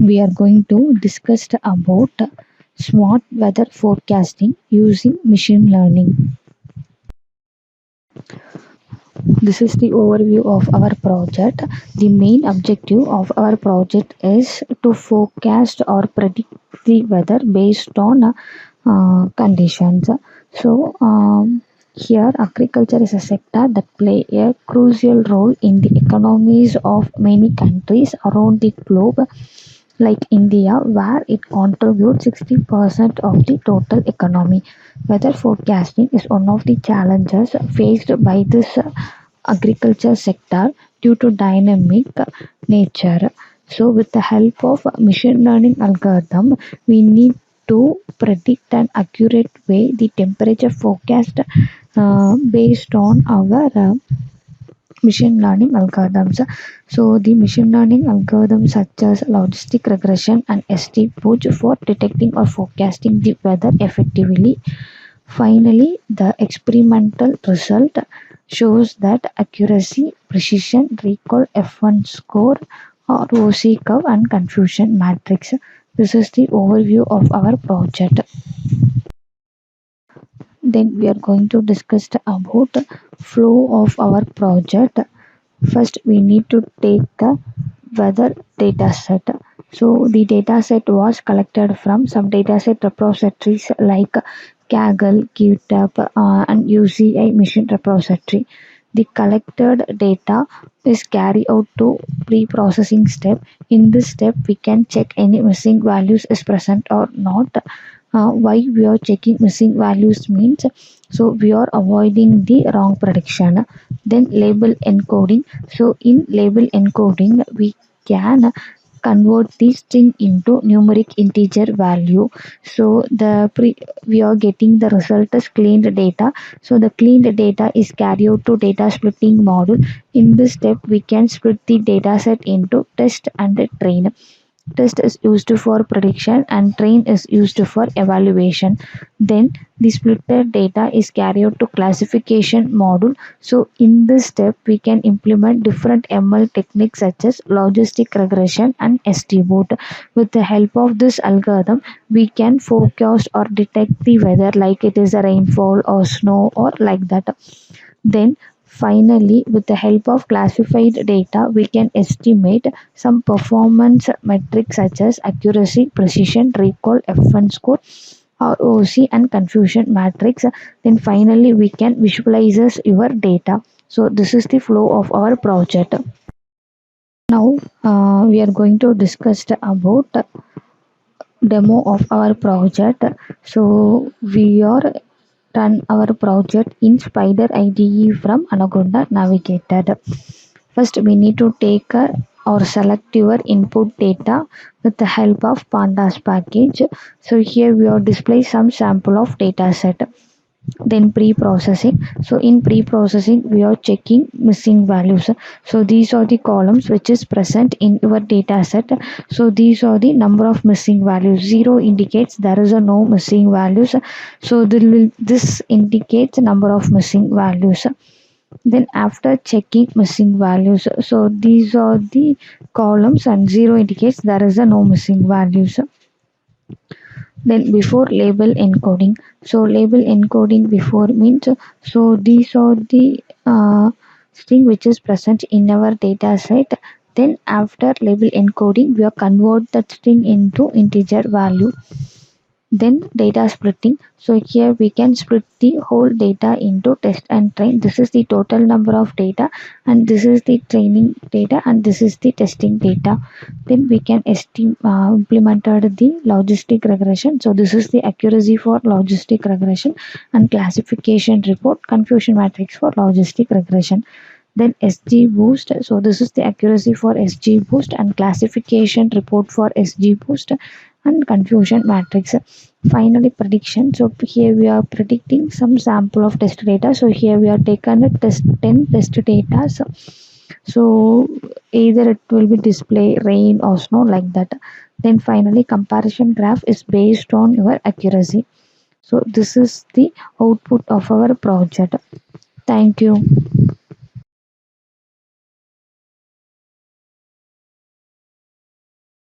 we are going to discuss about smart weather forecasting using machine learning. This is the overview of our project. The main objective of our project is to forecast or predict the weather based on conditions. So, here agriculture is a sector that play a crucial role in the economies of many countries around the globe, like India, where it contributes 60% of the total economy. Weather forecasting is one of the challenges faced by this agriculture sector due to dynamic nature. So, with the help of machine learning algorithm, we need to predict an accurate way the temperature forecast based on our machine learning algorithms. So the machine learning algorithms such as logistic regression and xgboost for detecting or forecasting the weather effectively. Finally, the experimental result shows that accuracy, precision, recall, F1 score, ROC curve, and confusion matrix. This is the overview of our project. Then we are going to discuss about flow of our project. First, we need to take the weather data set. So the data set was collected from some dataset repositories like Kaggle, GitHub, and UCI Machine Repository. The collected data is carried out to pre-processing step. In this step, we can check any missing values is present or not. Why we are checking missing values means, so we are avoiding the wrong prediction. Then label encoding. So in label encoding, we can convert this string into numeric integer value. So we are getting the result as cleaned data. So the cleaned data is carried out to data splitting module. In this step, we can split the data set into test and train. Test is used for prediction and train is used for evaluation. Then the splitted data is carried out to classification module. So in this step, we can implement different ML techniques such as logistic regression and xgboost. With the help of this algorithm, we can forecast or detect the weather, like it is a rainfall or snow or like that. Then finally, with the help of classified data, we can estimate some performance metrics such as accuracy, precision, recall, F1 score, ROC, and confusion matrix. Then finally, we can visualize your data. So this is the flow of our project. Now we are going to discuss about demo of our project. So we are run our project in Spider IDE from Anaconda Navigator. First, we need to take or select your input data with the help of pandas package. So here we are display some sample of data set. Then pre-processing. So in pre-processing, we are checking missing values. So these are the columns which is present in your data set. So these are the number of missing values. 0 indicates there is a no missing values. So this indicates number of missing values. Then after checking missing values, so these are the columns and 0 indicates there is a no missing values. Then before label encoding, so label encoding before means, so these are the string which is present in our data set. Then after label encoding, we are convert that string into integer value. Then data splitting. So here we can split the whole data into test and train. This is the total number of data, and this is the training data, and this is the testing data. Then we can implemented the logistic regression. So this is the accuracy for logistic regression and classification report, confusion matrix for logistic regression. Then xgboost. So this is the accuracy for xgboost and classification report for xgboost and confusion matrix. Finally, prediction. So here we are predicting some sample of test data. So here we are taken a 10 test data. So either it will be display rain or snow like that. Then finally, comparison graph is based on your accuracy. So this is the output of our project. Thank you.